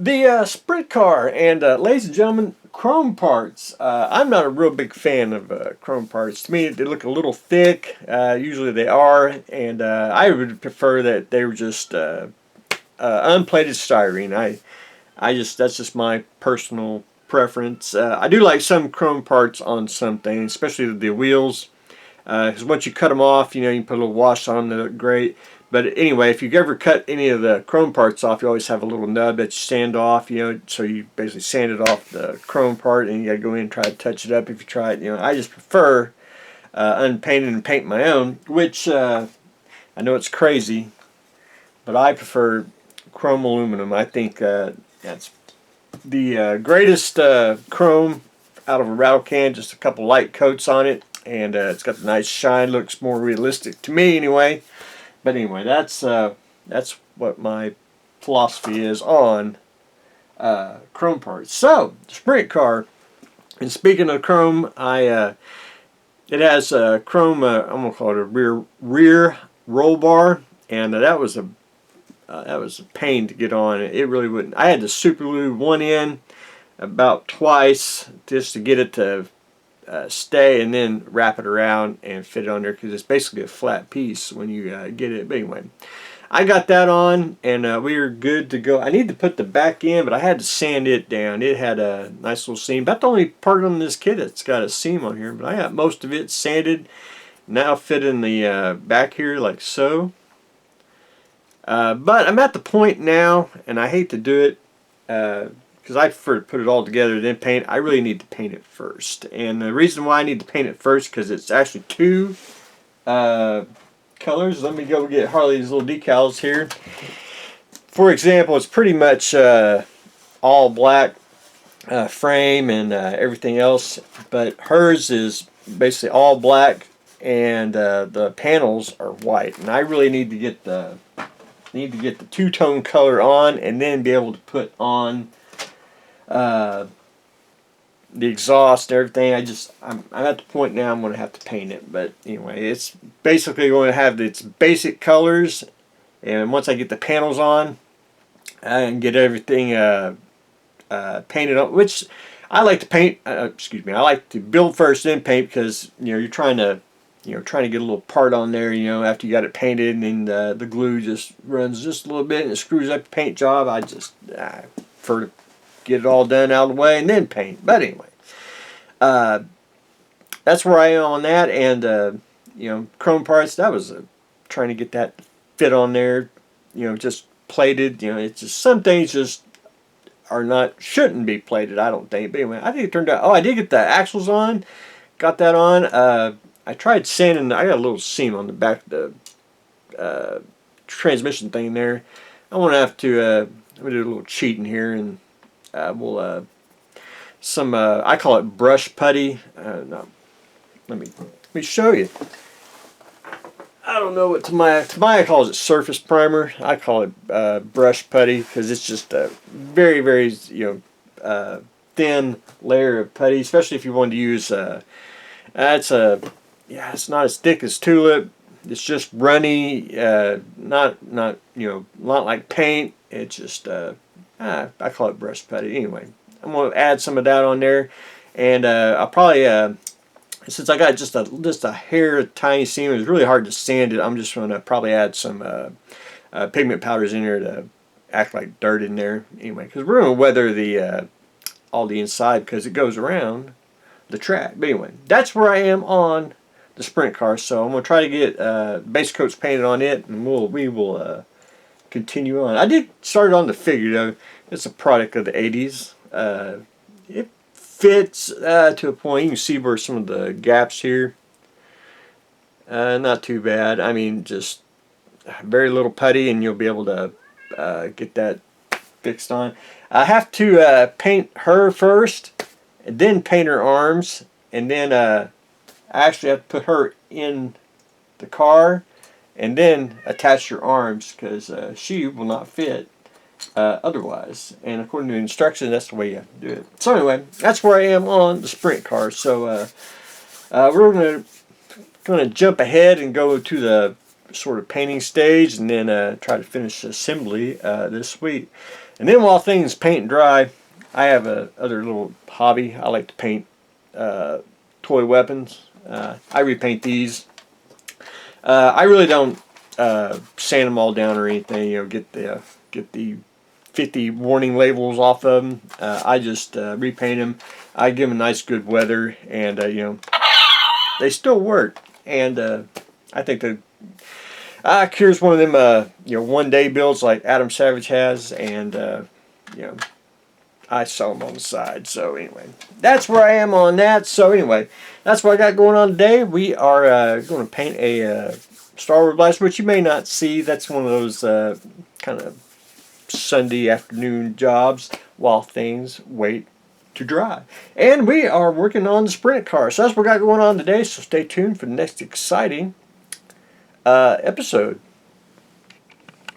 The sprint car, and ladies and gentlemen, chrome parts. I'm not a real big fan of chrome parts. To me, they look a little thick. Usually they are, and I would prefer that they were just unplated styrene. I just that's just my personal preference. I do like some chrome parts on some things, especially the wheels. Because once you cut them off, you know, you can put a little wash on, they look great. But anyway, if you ever cut any of the chrome parts off, you always have a little nub that you sand off, you know, so you basically sand it off the chrome part, and you got to go in and try to touch it up if you try it. You know, I just prefer unpainted and paint my own, which I know it's crazy, but I prefer chrome aluminum. I think that's the greatest chrome out of a rattle can, just a couple light coats on it, and it's got a nice shine, looks more realistic to me anyway. But anyway, that's what my philosophy is on chrome parts. So, the sprint car, and speaking of chrome, it has a chrome, I'm going to call it a rear roll bar, and that was a pain to get on. It really wouldn't. I had to super glue one end about twice just to get it to stay, and then wrap it around and fit it on there, because it's basically a flat piece when you get it. But anyway, I got that on, and we were good to go. I need to put the back in, but I had to sand it down. It had a nice little seam. About the only part on this kit that's got a seam on here, but I got most of it sanded. Now fit in the back here like so. But I'm at the point now, and I hate to do it, because I prefer to put it all together then paint. I really need to paint it first, and the reason why I need to paint it first, because it's actually two colors. Let me go get Harley's little decals here. For example, it's pretty much all black frame and everything else, but hers is basically all black, and the panels are white, and I really need to get the two-tone color on, and then be able to put on the exhaust and everything. I'm at the point now I'm going to have to paint it. But anyway, it's basically going to have its basic colors, and once I get the panels on and get everything painted on, which I like to paint, excuse me, I like to build first then paint, because you know, you're trying to get a little part on there, you know, after you got it painted, and then the glue just runs just a little bit and it screws up the paint job. I prefer to get it all done out of the way and then paint. But anyway, that's where I am on that. And you know, chrome parts, that was trying to get that fit on there, you know, just plated. You know, it's just some things just shouldn't be plated, I don't think. But anyway, I think it turned out. Oh, I did get the axles on, got that on. I tried sanding. I got a little seam on the back of the transmission thing there. I want to have to let me do a little cheating here, and we'll I call it brush putty. No, let me show you. I don't know what Tamaya calls it, surface primer. I call it brush putty, because it's just a very, very, you know, thin layer of putty, especially if you want to use it's not as thick as tulip. It's just runny, not you know, not like paint. It's just I call it brush putty. Anyway, I'm going to add some of that on there, and I'll probably since I got just a hair tiny seam, it's really hard to sand it. I'm just going to probably add some pigment powders in there to act like dirt in there. Anyway, because we're going to weather the all the inside, because it goes around the track. But anyway, that's where I am on the sprint car. So I'm going to try to get base coats painted on it, and we will continue on. I did start on the figure though. It's a product of the 80s. It fits to a point. You can see where some of the gaps here. Not too bad. I mean, just very little putty, and you'll be able to get that fixed on. I have to paint her first, and then paint her arms, and then I actually have to put her in the car and then attach her arms, because she will not fit otherwise. And according to the instructions, that's the way you have to do it. So anyway, that's where I am on the sprint car. So we're going to jump ahead and go to the sort of painting stage, and then try to finish assembly this week. And then while things paint and dry, I have a other little hobby. I like to paint toy weapons. I repaint these. I really don't sand them all down or anything. Get the 50 warning labels off of them. I just repaint them. I give them a nice good weather, and they still work. And I think that here's one of them one-day builds like Adam Savage has, and I sell them on the side. So anyway, that's where I am on that. So anyway, that's what I got going on today. We are going to paint a Star Wars blaster, which you may not see. That's one of those kind of Sunday afternoon jobs while things wait to dry. And we are working on the sprint car. So that's what we got going on today. So stay tuned for the next exciting episode.